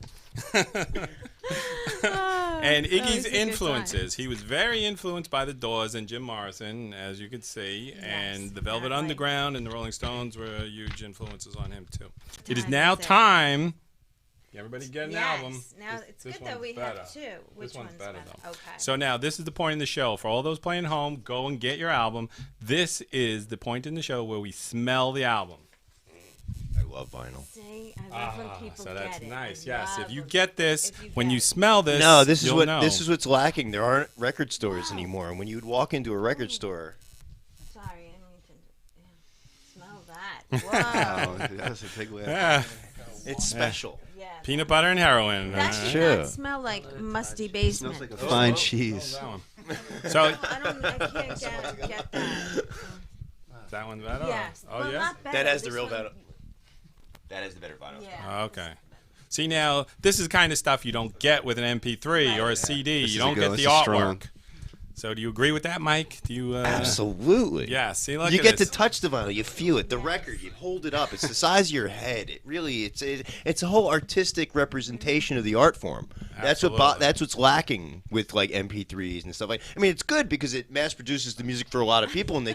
Speaker 1: and Iggy's influences. He was very influenced by the Doors and Jim Morrison, as you could see, and the Velvet
Speaker 2: right.
Speaker 1: Underground and the Rolling Stones were huge influences on him too. It is
Speaker 2: Time
Speaker 1: now
Speaker 2: is it.
Speaker 1: time. Everybody get an
Speaker 2: Yes.
Speaker 1: album.
Speaker 2: Now
Speaker 1: This-
Speaker 2: it's
Speaker 1: this
Speaker 2: good that
Speaker 1: one's
Speaker 2: we
Speaker 1: better.
Speaker 2: have two. Which
Speaker 1: This one's better though.
Speaker 2: Okay.
Speaker 1: So now this is the point in the show for all those playing home. Go and get your album. This is the point in the show where we smell the album.
Speaker 3: I love vinyl.
Speaker 2: See, I love when people
Speaker 1: So that's
Speaker 2: get it.
Speaker 1: nice.
Speaker 2: I
Speaker 1: Yes,
Speaker 2: love
Speaker 1: if you
Speaker 2: when
Speaker 1: get this,
Speaker 2: if you
Speaker 1: when
Speaker 2: get
Speaker 1: you
Speaker 2: it.
Speaker 1: smell this,
Speaker 3: No, this is
Speaker 1: you'll
Speaker 3: what
Speaker 1: know.
Speaker 3: this is what's lacking. There aren't record stores anymore. And when you would walk into a record store,
Speaker 2: Sorry, I didn't mean to smell that. Whoa.
Speaker 5: Oh, that was a big whiff.
Speaker 1: Yeah.
Speaker 3: it's special.
Speaker 2: Yes.
Speaker 1: Peanut butter and heroin.
Speaker 2: That should
Speaker 3: Sure.
Speaker 2: not smell like musty
Speaker 5: It
Speaker 2: basement.
Speaker 5: smells like a fine cheese.
Speaker 1: That one. So
Speaker 2: I can't get that.
Speaker 1: that one's better.
Speaker 2: Yes.
Speaker 1: Oh
Speaker 2: well,
Speaker 1: yeah.
Speaker 2: not better.
Speaker 3: That has the
Speaker 2: This
Speaker 3: real
Speaker 2: one-
Speaker 3: vinyl. That is the better vinyl.
Speaker 2: Yeah.
Speaker 1: Okay. See now, this is kind of stuff you don't get with an MP3 or a CD.
Speaker 5: This
Speaker 1: You
Speaker 5: is a
Speaker 1: don't
Speaker 5: go.
Speaker 1: get
Speaker 5: This
Speaker 1: the
Speaker 5: is strong.
Speaker 1: artwork. So do you agree with that, Mike? Do you?
Speaker 3: Absolutely.
Speaker 1: Yeah. See, look
Speaker 3: You
Speaker 1: at
Speaker 3: get
Speaker 1: this.
Speaker 3: to touch the vinyl, you feel it. The record, you hold it up. It's the size of your head. It really, it's a whole artistic representation of the art form.
Speaker 1: Absolutely.
Speaker 3: That's what's lacking with like MP3s and stuff like. I mean, it's good because it mass produces the music for a lot of people and they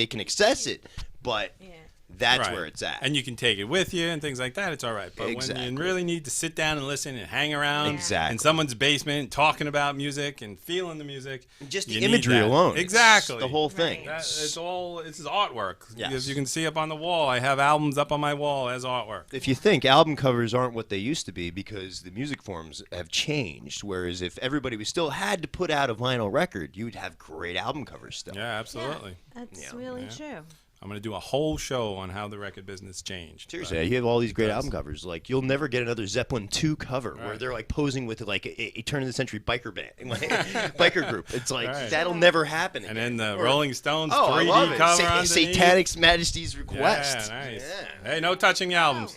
Speaker 3: can access it, but
Speaker 2: Yeah.
Speaker 3: that's
Speaker 1: Right.
Speaker 3: where it's at.
Speaker 1: And you can take it with you and things like that. It's all right. But when
Speaker 3: Exactly.
Speaker 1: you really need to sit down and listen and hang around
Speaker 3: Exactly.
Speaker 1: in someone's basement talking about music and feeling the music,
Speaker 3: Just the
Speaker 1: you need
Speaker 3: imagery
Speaker 1: that.
Speaker 3: alone. It's
Speaker 1: Exactly.
Speaker 3: the whole thing.
Speaker 2: Right.
Speaker 1: It's artwork.
Speaker 3: Yes.
Speaker 1: As you can see up on the wall, I have albums up on my wall as artwork.
Speaker 3: If you think album covers aren't what they used to be because the music forms have changed, whereas if everybody was still had to put out a vinyl record, you would have great album covers still.
Speaker 1: Yeah, absolutely.
Speaker 2: That's
Speaker 3: Yeah.
Speaker 2: really
Speaker 1: Yeah.
Speaker 2: true.
Speaker 1: I'm going to do a whole show on how the record business changed.
Speaker 3: Seriously, you have all these great
Speaker 1: Yes.
Speaker 3: album covers. Like you'll never get another Zeppelin 2 cover where
Speaker 1: Right.
Speaker 3: they're like posing with like a turn of the century biker band, like biker group. It's like
Speaker 1: Right.
Speaker 3: that'll never happen.
Speaker 1: And
Speaker 3: again.
Speaker 1: then the
Speaker 3: Or-
Speaker 1: Rolling Stones
Speaker 3: oh, I
Speaker 1: 3D
Speaker 3: love it.
Speaker 1: cover underneath.
Speaker 3: Satanic's Majesty's Request.
Speaker 1: Yeah, nice.
Speaker 3: Yeah.
Speaker 1: Hey, no touching the albums.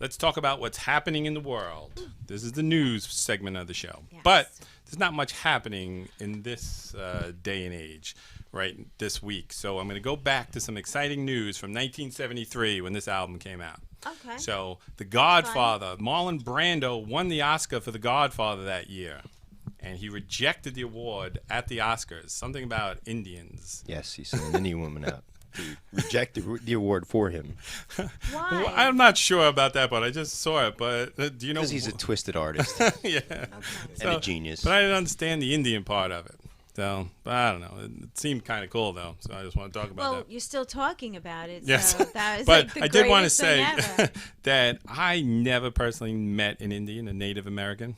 Speaker 1: Let's talk about what's happening in the world. This is the news segment of the show.
Speaker 2: Yes.
Speaker 1: But there's not much happening in this day and age, right, this week. So I'm going to go back to some exciting news from 1973 when this album came out.
Speaker 2: Okay.
Speaker 1: So The Godfather, Marlon Brando won the Oscar for The Godfather that year. And he rejected the award at the Oscars. Something about Indians.
Speaker 3: Yes, he sent an Indian woman out to reject the award for him
Speaker 2: Why?
Speaker 1: Well, I'm not sure about that, but I just saw it. But do you know?
Speaker 3: because he's a twisted artist
Speaker 1: yeah.
Speaker 3: and a genius.
Speaker 1: But I didn't understand the Indian part of it. So, but I don't know. It seemed kind of cool though, so I just want to talk about
Speaker 2: Well,
Speaker 1: that.
Speaker 2: you're still talking about it.
Speaker 1: Yes,
Speaker 2: So that was
Speaker 1: but
Speaker 2: like the
Speaker 1: I did want to
Speaker 2: greatest thing
Speaker 1: say
Speaker 2: ever.
Speaker 1: that I never personally met an Indian, a Native American.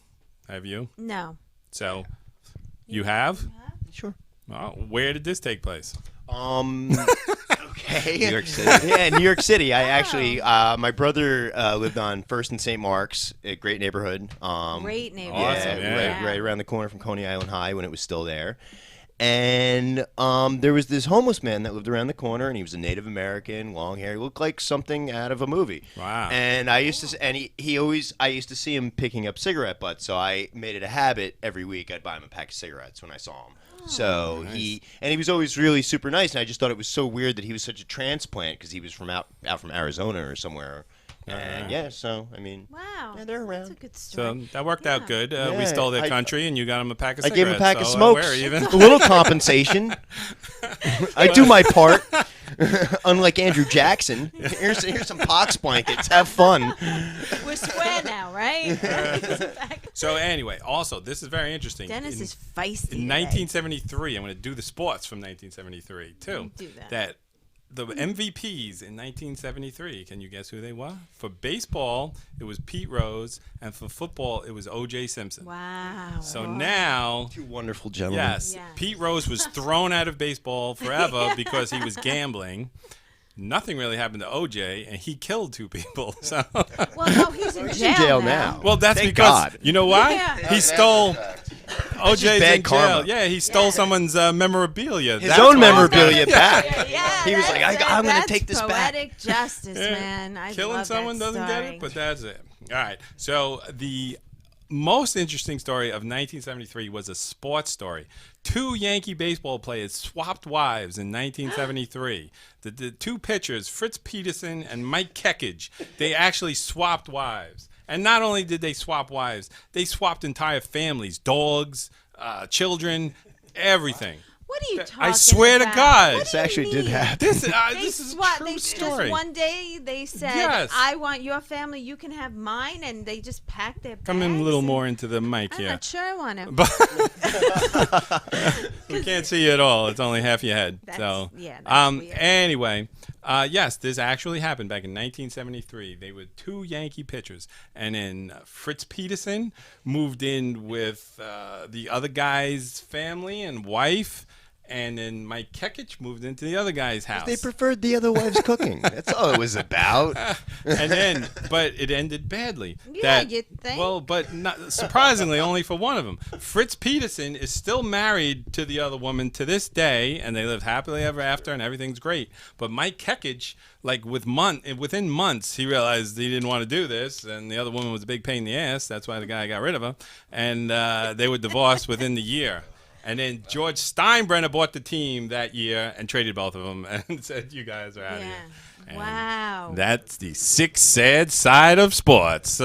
Speaker 1: Have you?
Speaker 2: No.
Speaker 1: So, you have?
Speaker 3: Sure.
Speaker 1: Oh, where did this take place?
Speaker 3: Okay.
Speaker 5: New York City.
Speaker 3: Yeah, New York City. I actually, my brother lived on First and St. Mark's, a great neighborhood.
Speaker 2: Great neighborhood.
Speaker 1: Awesome,
Speaker 3: Yeah, right around the corner from Coney Island High when it was still there. And there was this homeless man that lived around the corner, and he was a Native American, long hair. He looked like something out of a movie.
Speaker 1: Wow.
Speaker 3: And I used to, and he always, I used to see him picking up cigarette butts. So I made it a habit every week. I'd buy him a pack of cigarettes when I saw him. So he was always really super nice, and I just thought it was so weird that he was such a transplant because he was from out from Arizona or somewhere. And yeah, so I mean,
Speaker 2: Wow.
Speaker 3: yeah, they're around.
Speaker 2: That's a good story.
Speaker 1: So that worked out good. We
Speaker 3: Yeah,
Speaker 1: stole their
Speaker 3: I-
Speaker 1: country, and you got them a pack of
Speaker 3: I
Speaker 1: cigarettes.
Speaker 3: gave him a pack of
Speaker 1: so,
Speaker 3: smokes.
Speaker 1: We're even.
Speaker 3: A little compensation. I do my part. Unlike Andrew Jackson. Here's some pox blankets. Have fun.
Speaker 2: We're square now, right?
Speaker 1: So anyway, also this is very interesting.
Speaker 2: Dennis is feisty.
Speaker 1: In
Speaker 2: today.
Speaker 1: 1973, I'm going to do the sports from 1973 too.
Speaker 2: Do that.
Speaker 1: That the MVPs in 1973. Can you guess who they were? For baseball, it was Pete Rose, and for football, it was O.J. Simpson.
Speaker 2: Wow.
Speaker 1: So now,
Speaker 3: Two wonderful gentlemen.
Speaker 1: yes,
Speaker 2: Yeah.
Speaker 1: Pete Rose was thrown out of baseball forever because he was gambling. Nothing really happened to O.J., and he killed 2 people. So,
Speaker 2: Well, no, he's in
Speaker 3: He's
Speaker 2: jail,
Speaker 3: in jail now.
Speaker 1: well, that's
Speaker 3: Thank
Speaker 1: because
Speaker 3: God.
Speaker 1: you know why?
Speaker 2: Yeah.
Speaker 1: He stole. OJ's
Speaker 3: bad
Speaker 1: in jail.
Speaker 3: karma.
Speaker 1: Yeah, he stole someone's memorabilia.
Speaker 3: His
Speaker 1: That's
Speaker 3: own
Speaker 1: why-
Speaker 3: memorabilia back.
Speaker 2: Yeah,
Speaker 3: He was like,
Speaker 2: that's-
Speaker 3: I'm going to
Speaker 2: that's
Speaker 3: take this back.
Speaker 2: poetic justice,
Speaker 1: Yeah.
Speaker 2: man. I
Speaker 1: Killing
Speaker 2: love
Speaker 1: someone
Speaker 2: that
Speaker 1: doesn't get
Speaker 2: story.
Speaker 1: it, but that's it. All right. So the most interesting story of 1973 was a sports story. 2 Yankee baseball players swapped wives in 1973. The 2 pitchers, Fritz Peterson and Mike Kekage, they actually swapped wives. And not only did they swap wives, they swapped entire families, dogs, children, everything.
Speaker 2: What are you talking
Speaker 1: I swear to
Speaker 2: about?
Speaker 1: God.
Speaker 2: What
Speaker 3: This
Speaker 2: do you
Speaker 3: actually did
Speaker 2: mean?
Speaker 3: happen.
Speaker 1: This,
Speaker 2: They
Speaker 1: this is a
Speaker 2: swap-
Speaker 1: true
Speaker 2: they
Speaker 1: story.
Speaker 2: Just one day they said,
Speaker 1: Yes.
Speaker 2: "I want your family. You can have mine," and they just packed their bags.
Speaker 1: Come in a little
Speaker 2: and-
Speaker 1: more into the mic
Speaker 2: I'm
Speaker 1: here.
Speaker 2: not sure I want to.
Speaker 1: We can't see you at all. It's only half your head. So,
Speaker 2: yeah, that's weird.
Speaker 1: anyway, yes, this actually happened back in 1973. They were 2 Yankee pitchers, and then Fritz Peterson moved in with the other guy's family and wife, and then Mike Kekich moved into the other guy's house.
Speaker 3: They preferred the other wife's cooking. That's all it was about.
Speaker 1: And then, but it ended badly.
Speaker 2: Yeah, you'd think.
Speaker 1: Well, but not, surprisingly, only for one of them. Fritz Peterson is still married to the other woman to this day, and they live happily ever after, and everything's great. But Mike Kekich, like within months, he realized he didn't want to do this, and the other woman was a big pain in the ass. That's why the guy got rid of her, and they were divorced within the year. And then George Steinbrenner bought the team that year and traded both of them and said, "You guys are out of
Speaker 2: Yeah.
Speaker 1: here." And
Speaker 2: Wow.
Speaker 1: That's the sick, sad side of sports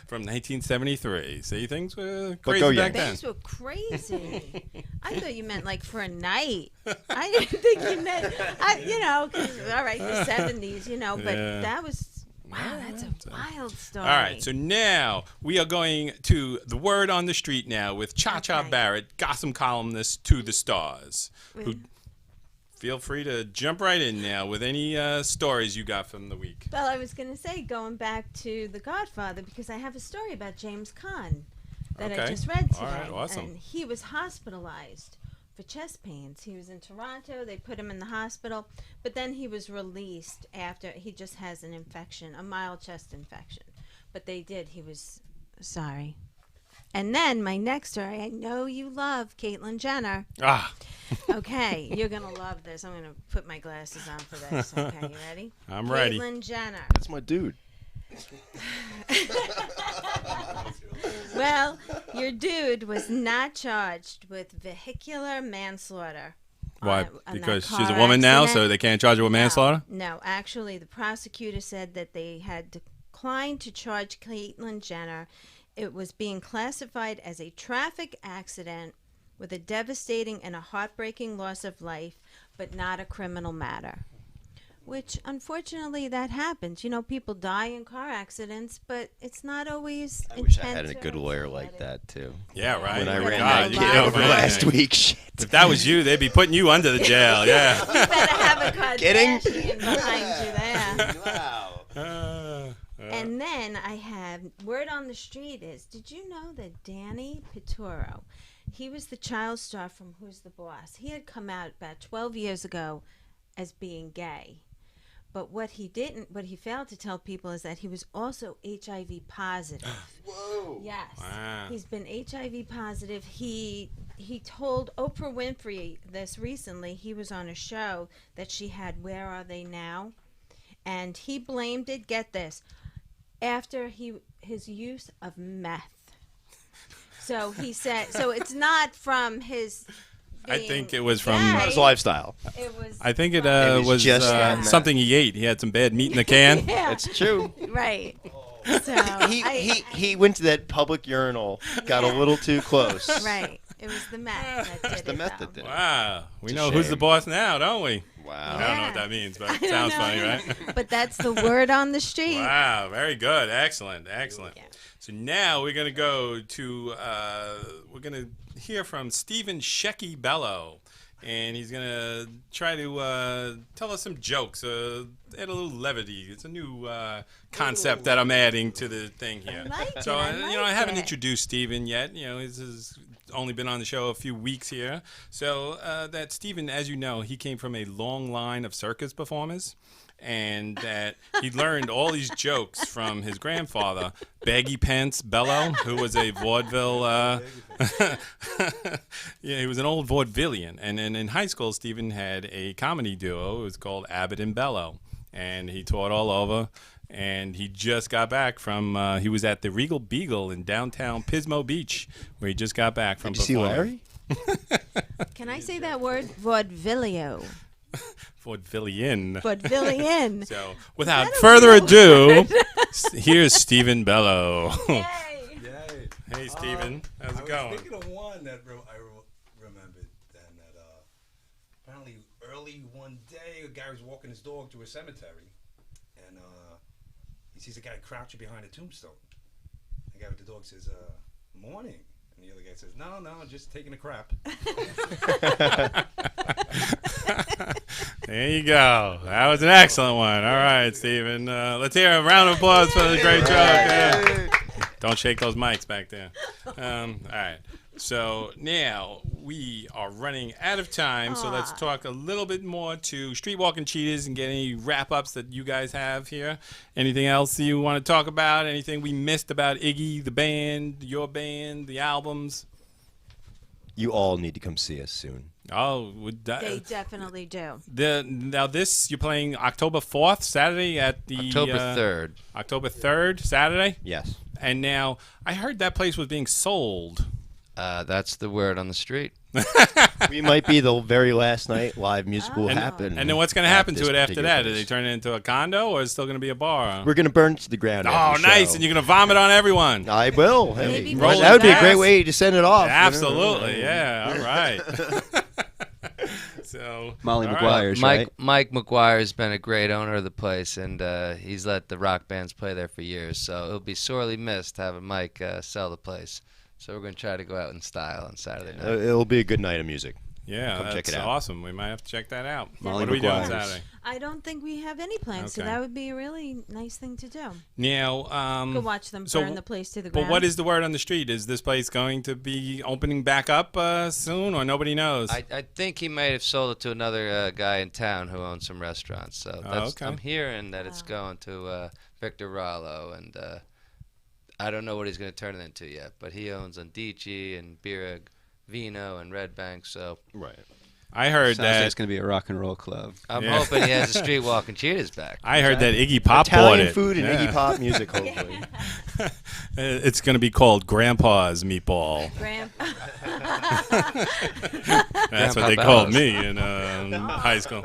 Speaker 1: from 1973. See, things were crazy
Speaker 3: go
Speaker 1: back
Speaker 3: Yankees.
Speaker 1: then.
Speaker 2: Things were crazy. I thought you meant like for a night. I didn't think you meant, 'cause, all right, the 70s, but
Speaker 1: Yeah.
Speaker 2: that was, wow, that's a wild story.
Speaker 1: All right, so now we are going to the word on the street now with Cha-Cha
Speaker 2: Okay.
Speaker 1: Barrett, gossip columnist to the stars. Who, feel free to jump right in now with any stories you got from the week.
Speaker 2: Well, I was going to say, going back to The Godfather, because I have a story about James Caan that I
Speaker 1: Okay.
Speaker 2: just read today.
Speaker 1: All right, awesome.
Speaker 2: And he was hospitalized for chest pains. He was in Toronto. They put him in the hospital. But then he was released after he just has an infection, a mild chest infection. But they did. He was sorry. And then my next story, I know you love Caitlyn Jenner.
Speaker 1: Ah,
Speaker 2: Okay, you're going to love this. I'm going to put my glasses on for this. Okay, you ready?
Speaker 1: I'm ready.
Speaker 2: Caitlyn Jenner.
Speaker 3: That's my dude.
Speaker 2: Well, your dude was not charged with vehicular manslaughter.
Speaker 1: why?
Speaker 2: on that
Speaker 1: Because
Speaker 2: car
Speaker 1: she's a woman now, so
Speaker 2: accident.
Speaker 1: they can't charge her with manslaughter?
Speaker 2: No, actually, the prosecutor said that they had declined to charge Caitlyn Jenner. It was being classified as a traffic accident with a devastating and a heartbreaking loss of life, but not a criminal matter. Which, unfortunately, that happens. People die in car accidents, but it's not always
Speaker 3: I wish I
Speaker 2: intent
Speaker 3: had a
Speaker 2: or
Speaker 3: good lawyer
Speaker 2: anything
Speaker 3: like that, too.
Speaker 1: Yeah, right.
Speaker 3: When I
Speaker 2: Yeah,
Speaker 3: ran
Speaker 2: God,
Speaker 3: that
Speaker 2: you
Speaker 3: kid
Speaker 2: know,
Speaker 3: over
Speaker 2: right.
Speaker 3: last week, shit.
Speaker 1: If that was you, they'd be putting you under the jail. Yeah.
Speaker 2: You better have a
Speaker 3: Kidding?
Speaker 2: Kardashian behind you there.
Speaker 3: Wow.
Speaker 2: And then I have word on the street is, did you know that Danny Pitturo, he was the child star from Who's the Boss? He had come out about 12 years ago as being gay. But what he failed to tell people is that he was also HIV positive.
Speaker 3: Whoa.
Speaker 2: Yes.
Speaker 1: Wow.
Speaker 2: He's been HIV positive. He told Oprah Winfrey this recently. He was on a show that she had, Where Are They Now? And he blamed it, get this, after his use of meth. So he said, so it's not from his
Speaker 1: I think it was from
Speaker 2: gay.
Speaker 3: His lifestyle.
Speaker 2: It was
Speaker 1: I think it
Speaker 3: was
Speaker 1: was
Speaker 3: just
Speaker 1: something he ate. He had some bad meat in the can.
Speaker 2: Yeah,
Speaker 3: It's true.
Speaker 2: right. So
Speaker 3: He went to that public urinal, got a little too close.
Speaker 2: right. It was the meth that did
Speaker 3: the
Speaker 2: it,
Speaker 3: meth
Speaker 2: though.
Speaker 3: that did it.
Speaker 1: Wow. We
Speaker 3: It's a
Speaker 1: know who's the
Speaker 3: shame.
Speaker 1: boss now, don't we?
Speaker 3: Wow.
Speaker 1: I don't know what that means, but
Speaker 2: I
Speaker 1: it
Speaker 2: don't
Speaker 1: sounds
Speaker 2: know
Speaker 1: funny,
Speaker 2: either.
Speaker 1: right?
Speaker 2: But that's the word on the street.
Speaker 1: Wow, very good. Excellent. Excellent.
Speaker 2: Yeah.
Speaker 1: So now we're going to go to, we're going to hear from Stephen Shecky Bello. And he's going to try to tell us some jokes, add a little levity. It's a new concept that I'm adding to the thing here.
Speaker 2: I like
Speaker 1: So,
Speaker 2: it. I
Speaker 1: I haven't
Speaker 2: it.
Speaker 1: introduced Stephen yet. He's only been on the show a few weeks here. So that Stephen, as you know, he came from a long line of circus performers. And that he learned all these jokes from his grandfather, Baggy Pants Bello, who was a vaudeville. He was an old vaudevillian. And then in high school, Stephen had a comedy duo. It was called Abbott and Bello. And he toured all over. And he just got back from, he was at the Regal Beagle in downtown Pismo Beach, where he just got back from
Speaker 3: Did you see
Speaker 1: performing.
Speaker 3: Larry?
Speaker 2: Can I say that word? Vaudevilleo.
Speaker 1: Vaudevillian.
Speaker 2: Vaudevillien.
Speaker 1: So, without
Speaker 2: that a
Speaker 1: further
Speaker 2: real
Speaker 1: ado, here's Stephen Bello.
Speaker 2: Yay.
Speaker 6: Yay.
Speaker 1: Hey, Stephen. How's
Speaker 6: I
Speaker 1: it
Speaker 6: was
Speaker 1: going?
Speaker 6: thinking of one that I remembered then that apparently early one day a guy was walking his dog to a cemetery and he sees a guy crouching behind a tombstone. The guy with the dog says, morning. And the other guy says, no, just taking a crap.
Speaker 1: There you go. That was an excellent one. All right, Stephen. Let's hear a round of applause for the great joke. Yeah. Don't shake those mics back there. All right. So now we are running out of time. So let's talk a little bit more to Street Walking Cheetahs and get any wrap-ups that you guys have here. Anything else you want to talk about? Anything we missed about Iggy, the band, your band, the albums?
Speaker 3: You all need to come see us soon.
Speaker 1: Oh,
Speaker 2: They definitely do.
Speaker 1: now this you're playing October 4th, Saturday at the
Speaker 4: October 3rd.
Speaker 1: October 3rd, Saturday.
Speaker 3: Yes.
Speaker 1: And now I heard that place was being sold.
Speaker 4: That's the word on the street.
Speaker 3: We might be the very last night live music will happen.
Speaker 1: And then what's going to
Speaker 3: at
Speaker 1: happen to
Speaker 3: this
Speaker 1: it after
Speaker 3: particular
Speaker 1: that? Do
Speaker 3: place.
Speaker 1: they turn it into a condo, or is it still going to be a bar?
Speaker 3: We're going to burn it to the ground.
Speaker 1: Oh,
Speaker 3: after the
Speaker 1: nice!
Speaker 3: show.
Speaker 1: And you're going to vomit on everyone.
Speaker 3: I will.
Speaker 2: Maybe
Speaker 3: Hey,
Speaker 2: roll
Speaker 3: that would be a
Speaker 1: gas.
Speaker 3: great way to send it off.
Speaker 1: Absolutely, yeah. All right. So
Speaker 5: Molly
Speaker 1: all right.
Speaker 5: McGuire's, right?
Speaker 4: Mike McGuire's been a great owner of the place, and he's let the rock bands play there for years. So it'll be sorely missed having Mike sell the place. So we're going to try to go out in style on Saturday night.
Speaker 3: It'll be a good night of music.
Speaker 1: Yeah,
Speaker 3: Come
Speaker 1: that's
Speaker 3: check it out.
Speaker 1: awesome. We might have to check that out.
Speaker 5: Molly
Speaker 1: What are we doing
Speaker 5: McGuire's.
Speaker 1: Saturday?
Speaker 2: I don't think we have any plans, so
Speaker 1: Okay.
Speaker 2: that would be a really nice thing to do.
Speaker 1: Now,
Speaker 2: Go watch them
Speaker 1: so-
Speaker 2: burn the place to the
Speaker 1: but
Speaker 2: ground.
Speaker 1: what is the word on the street? Is this place going to be opening back up soon, or nobody knows?
Speaker 4: I think he might have sold it to another guy in town who owns some restaurants. So that's,
Speaker 1: okay.
Speaker 4: I'm hearing that it's going to Victor Rallo, and I don't know what he's going to turn it into yet. But he owns Undici and Birra Vino and Red Bank, so
Speaker 3: Right.
Speaker 1: I heard
Speaker 5: Sounds like
Speaker 1: that.
Speaker 5: it's going to be a rock and roll club.
Speaker 4: I'm
Speaker 1: Yeah.
Speaker 4: hoping he has the Street Walking Cheetahs back.
Speaker 1: I heard that Iggy Pop bought
Speaker 3: Italian
Speaker 1: it.
Speaker 3: food and
Speaker 1: Yeah.
Speaker 3: Iggy Pop music, hopefully.
Speaker 1: It's going to be called Grandpa's Meatball.
Speaker 2: Grandpa.
Speaker 1: That's what
Speaker 4: Grandpa
Speaker 1: they called
Speaker 4: Bellows.
Speaker 1: me in high school.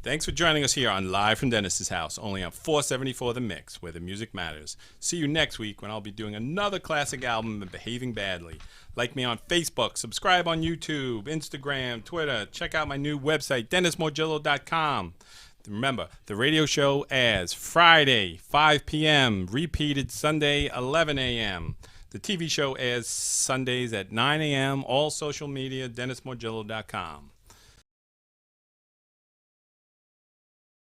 Speaker 1: Thanks for joining us here on Live from Dennis's House, only on 474 The Mix, where the music matters. See you next week when I'll be doing another classic album and behaving badly. Like me on Facebook, subscribe on YouTube, Instagram, Twitter. Check out my new website, DennisMorgillo.com. Remember, the radio show airs Friday, 5 p.m., repeated Sunday, 11 a.m. The TV show airs Sundays at 9 a.m. All social media, DennisMorgillo.com.